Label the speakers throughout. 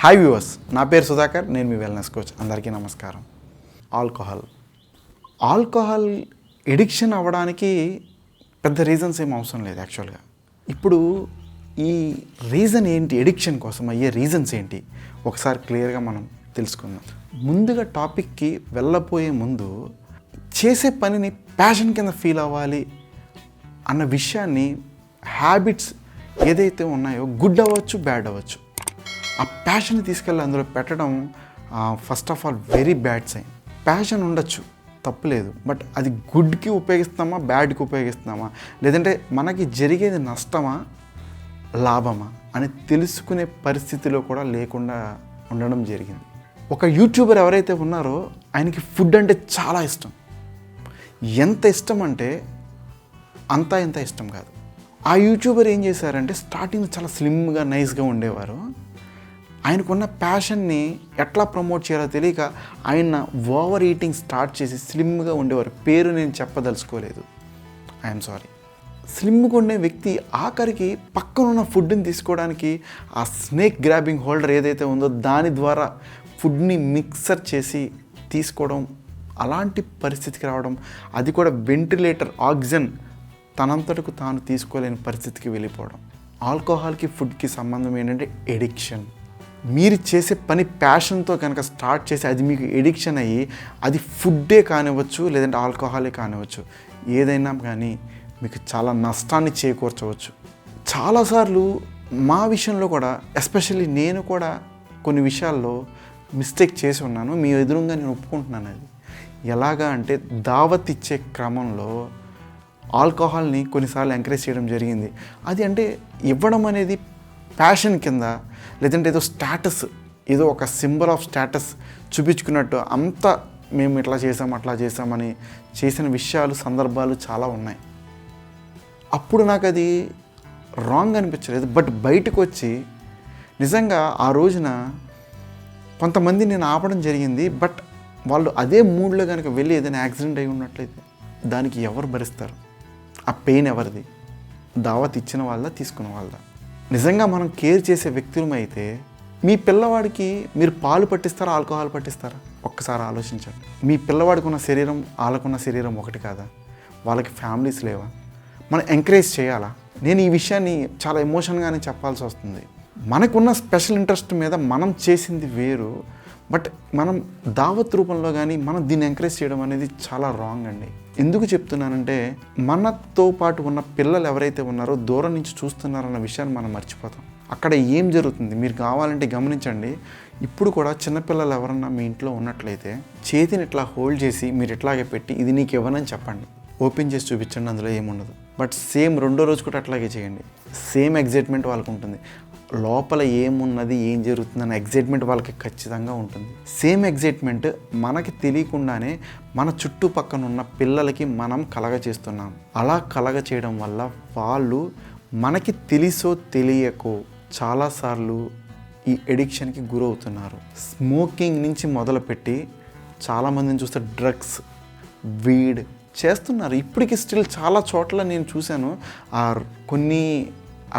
Speaker 1: Hi viewers, నా పేరు సుధాకర్, నేను మీ వెల్నెస్ కోచ్. అందరికీ నమస్కారం. ఆల్కహాల్ ఎడిక్షన్ అవ్వడానికి పెద్ద రీజన్స్ ఏం అవసరం లేదు యాక్చువల్గా. ఇప్పుడు ఈ రీజన్ ఏంటి, ఎడిక్షన్ కోసం అయ్యే రీజన్స్ ఏంటి ఒకసారి క్లియర్గా మనం తెలుసుకుందాం. ముందుగా టాపిక్కి వెళ్ళబోయే ముందు చేసే పనిని ప్యాషన్ కింద ఫీల్ అవ్వాలి అన్న విషయాన్ని, హ్యాబిట్స్ ఏదైతే ఉన్నాయో గుడ్ అవ్వచ్చు, బ్యాడ్ అవ్వచ్చు, ఆ ప్యాషన్ తీసుకెళ్ళి అందులో పెట్టడం first of all very bad sign. Passion ఉండొచ్చు, తప్పులేదు, బట్ అది గుడ్కి ఉపయోగిస్తామా, బ్యాడ్కి ఉపయోగిస్తున్నామా, లేదంటే మనకి జరిగేది నష్టమా, లాభమా అని తెలుసుకునే పరిస్థితిలో కూడా లేకుండా ఉండడం జరిగింది. ఒక యూట్యూబర్ ఎవరైతే ఉన్నారో ఆయనకి ఫుడ్ అంటే చాలా ఇష్టం. ఎంత ఇష్టం అంటే అంతా ఇంత ఇష్టం కాదు. ఆ యూట్యూబర్ ఏం చేశారంటే స్టార్టింగ్ చాలా స్లిమ్గా నైస్గా ఉండేవారు. ఆయనకున్న ప్యాషన్ని ఎట్లా ప్రమోట్ చేయాలో తెలియక ఆయన ఓవర్ ఈటింగ్ స్టార్ట్ చేసి స్లిమ్గా ఉండేవారు. పేరు నేను చెప్పదలుచుకోలేదు, ఐఎమ్ సారీ. స్లిమ్గా ఉండే వ్యక్తి ఆఖరికి పక్కనున్న ఫుడ్ని తీసుకోవడానికి ఆ స్నేక్ గ్రాబింగ్ హోల్డర్ ఏదైతే ఉందో దాని ద్వారా ఫుడ్ని మిక్సర్ చేసి తీసుకోవడం, అలాంటి పరిస్థితికి రావడం, అది కూడా వెంటిలేటర్ ఆక్సిజన్ తనంతటకు తాను తీసుకోలేని పరిస్థితికి వెళ్ళిపోవడం. ఆల్కహాల్కి ఫుడ్కి సంబంధం ఏంటంటే ఎడిక్షన్. మీరు చేసే పని ప్యాషన్తో కనుక స్టార్ట్ చేసి అది మీకు ఎడిక్షన్ అయ్యి అది ఫుడ్డే కానివ్వచ్చు, లేదంటే ఆల్కహాలే కానివ్వచ్చు, ఏదైనా కానీ మీకు చాలా నష్టాన్ని చేకూర్చవచ్చు. చాలాసార్లు మా విషయంలో కూడా, ఎస్పెషల్లీ నేను కూడా కొన్ని విషయాల్లో మిస్టేక్ చేసి ఉన్నాను. మీ ఎదురుగా నేను ఒప్పుకుంటున్నాను. అది ఎలాగా అంటే దావత్ ఇచ్చే క్రమంలో ఆల్కహాల్ని కొన్నిసార్లు ఎంకరేజ్ చేయడం జరిగింది. అది అంటే ఇవ్వడం అనేది ప్యాషన్ కింద, లేదంటే ఏదో స్టేటస్, ఏదో ఒక సింబల్ ఆఫ్ స్టేటస్ చూపించుకున్నట్టు అంతా మేము ఇట్లా చేసాం అట్లా చేసామని చేసిన విషయాలు, సందర్భాలు చాలా ఉన్నాయి. అప్పుడు నాకు అది రాంగ్ అనిపించలేదు. బట్ బయటకు వచ్చి నిజంగా ఆ రోజున కొంతమంది నేను ఆపడం జరిగింది. బట్ వాళ్ళు అదే మూడ్లో కనుక వెళ్ళి ఏదైనా యాక్సిడెంట్ అయి ఉన్నట్లయితే దానికి ఎవరు భరిస్తారు? ఆ పెయిన్ ఎవరిది? దావత్ ఇచ్చిన వాళ్ళ, తీసుకున్న వాళ్ళ? నిజంగా మనం కేర్ చేసే వ్యక్తులం అయితే మీ పిల్లవాడికి మీరు పాలు పట్టిస్తారా, ఆల్కహాల్ పట్టిస్తారా? ఒక్కసారి ఆలోచించండి. మీ పిల్లవాడికి ఉన్న శరీరం వాళ్ళకున్న శరీరం ఒకటి కాదా? వాళ్ళకి ఫ్యామిలీస్ లేవా? మనం ఎంకరేజ్ చేయాలా? నేను ఈ విషయాన్ని చాలా ఎమోషన్గానే చెప్పాల్సి వస్తుంది. మనకున్న స్పెషల్ ఇంట్రెస్ట్ మీద మనం చేసింది వేరు, బట్ మనం దావత్ రూపంలో కానీ మనం దీన్ని ఎంకరేజ్ చేయడం అనేది చాలా రాంగ్ అండి. ఎందుకు చెప్తున్నానంటే మనతో పాటు ఉన్న పిల్లలు ఎవరైతే ఉన్నారో దూరం నుంచి చూస్తున్నారన్న విషయాన్ని మనం మర్చిపోతాం. అక్కడ ఏం జరుగుతుంది మీరు కావాలంటే గమనించండి. ఇప్పుడు కూడా చిన్నపిల్లలు ఎవరన్నా మీ ఇంట్లో ఉన్నట్లయితే చేతిని ఇట్లా హోల్డ్ చేసి మీరు ఇట్లాగే పెట్టి ఇది నీకు ఇవ్వనని చెప్పండి, ఓపెన్ చేసి చూపించండి, అందులో ఏముండదు. బట్ సేమ్ రెండో రోజు కూడా అట్లాగే చేయండి. సేమ్ ఎగ్జైట్మెంట్ వాళ్ళకు ఉంటుంది. లోపల ఏమున్నది, ఏం జరుగుతుందన్న ఎగ్జైట్మెంట్ వాళ్ళకి ఖచ్చితంగా ఉంటుంది. సేమ్ ఎగ్జైట్మెంట్ మనకి తెలియకుండానే మన చుట్టుపక్కన ఉన్న పిల్లలకి మనం కలగచేస్తున్నాం. అలా కలగచేయడం వల్ల వాళ్ళు మనకి తెలిసో తెలియకో చాలాసార్లు ఈ ఎడిక్షన్కి గురవుతున్నారు. స్మోకింగ్ నుంచి మొదలుపెట్టి చాలామందిని చూస్తే డ్రగ్స్, వీడ్ చేస్తున్నారు. ఇప్పటికి స్టిల్ చాలా చోట్ల నేను చూశాను. కొన్ని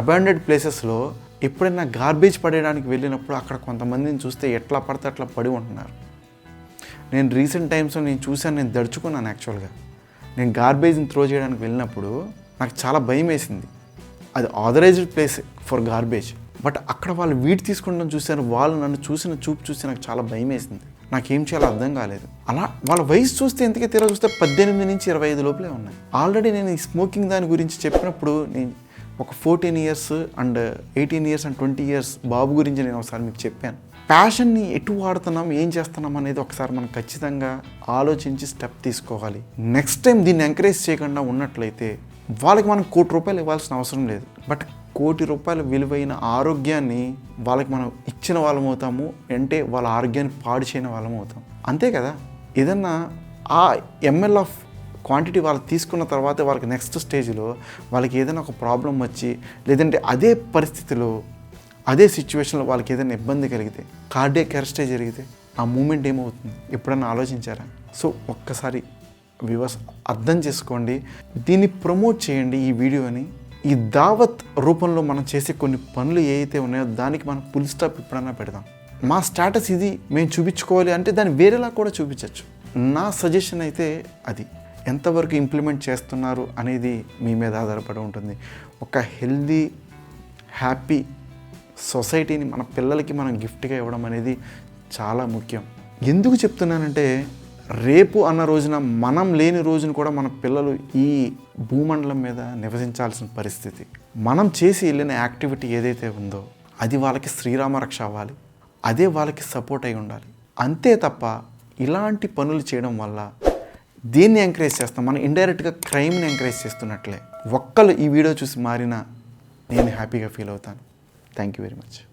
Speaker 1: అబాండెడ్ ప్లేసెస్లో ఎప్పుడైనా గార్బేజ్ పడేయడానికి వెళ్ళినప్పుడు అక్కడ కొంతమందిని చూస్తే ఎట్లా పడితే అట్లా పడి ఉంటున్నారు. నేను రీసెంట్ టైమ్స్లో నేను చూశాను, నేను దడుచుకున్నాను. యాక్చువల్గా నేను గార్బేజ్ని త్రో చేయడానికి వెళ్ళినప్పుడు నాకు చాలా భయం వేసింది. అది authorised place for garbage, but అక్కడ వాళ్ళు వీడి తీసుకుంటాం చూశాను. వాళ్ళు నన్ను చూసిన చూపు చూసి నాకు చాలా భయం వేసింది. నాకేం చేయాలో అర్థం కాలేదు. అలా వాళ్ళ వయసు చూస్తే ఎంతకే తీరా చూస్తే 18 నుంచి 25 లోపలే ఉన్నాయి. ఆల్రెడీ నేను ఈ స్మోకింగ్ దాని గురించి చెప్పినప్పుడు నేను ఒక 14 years and 18 years and 20 years బాబు గురించి నేను ఒకసారి మీకు చెప్పాను. ప్యాషన్ని ఎటు వాడుతున్నాం, ఏం చేస్తున్నాం అనేది ఒకసారి మనం ఖచ్చితంగా ఆలోచించి స్టెప్ తీసుకోవాలి. నెక్స్ట్ టైం దీన్ని ఎంకరేజ్ చేయకుండా ఉన్నట్లయితే వాళ్ళకి మనం ₹1,00,00,000 ఇవ్వాల్సిన అవసరం లేదు, బట్ ₹1,00,00,000 విలువైన ఆరోగ్యాన్ని వాళ్ళకి మనం ఇచ్చిన వాళ్ళం అవుతాము. అంటే వాళ్ళ ఆరోగ్యాన్ని పాడు చేయని వాళ్ళం అవుతాం. అంతే కదా. ఏదన్నా ఆ ఎంఎల్ ఆఫ్ క్వాంటిటీ వాళ్ళు తీసుకున్న తర్వాత వాళ్ళకి నెక్స్ట్ స్టేజ్లో వాళ్ళకి ఏదైనా ఒక ప్రాబ్లం వచ్చి, లేదంటే అదే పరిస్థితిలో అదే సిచ్యువేషన్లో వాళ్ళకి ఏదైనా ఇబ్బంది కలిగితే, కార్డియాక్ అరెస్టే జరిగితే ఆ మూమెంట్ ఏమవుతుంది ఎప్పుడన్నా ఆలోచించారా? సో ఒక్కసారి వ్యూవర్స్ అర్థం చేసుకోండి, దీన్ని ప్రమోట్ చేయండి ఈ వీడియోని. ఈ దావత్ రూపంలో మనం చేసే కొన్ని పనులు ఏవైతే ఉన్నాయో దానికి మనం ఫుల్ స్టాప్ ఎప్పుడన్నా పెడదాం. మా స్టేటస్ ఇది మేము చూపించుకోవాలి అంటే దాన్ని వేరేలా కూడా చూపించవచ్చు. నా సజెషన్ అయితే అది ఎంతవరకు ఇంప్లిమెంట్ చేస్తున్నారు అనేది మీ మీద ఆధారపడి ఉంటుంది. ఒక హెల్దీ హ్యాపీ సొసైటీని మన పిల్లలకి మనం గిఫ్ట్గా ఇవ్వడం అనేది చాలా ముఖ్యం. ఎందుకు చెప్తున్నానంటే రేపు అన్న రోజున మనం లేని రోజున కూడా మన పిల్లలు ఈ భూమండలం మీద నివసించాల్సిన పరిస్థితి. మనం చేసి వెళ్ళిన యాక్టివిటీ ఏదైతే ఉందో అది వాళ్ళకి శ్రీరామ రక్ష అవ్వాలి, అదే వాళ్ళకి సపోర్ట్ అయి ఉండాలి. అంతే తప్ప ఇలాంటి పనులు చేయడం వల్ల దేన్ని ఎంకరేజ్ చేస్తాం? మనం ఇండైరెక్ట్గా క్రైమ్ని ఎంకరేజ్ చేస్తున్నట్లే. ఒక్కళ్ళు ఈ వీడియో చూసి మారినా నేను హ్యాపీగా ఫీల్ అవుతాను. Thank you very much.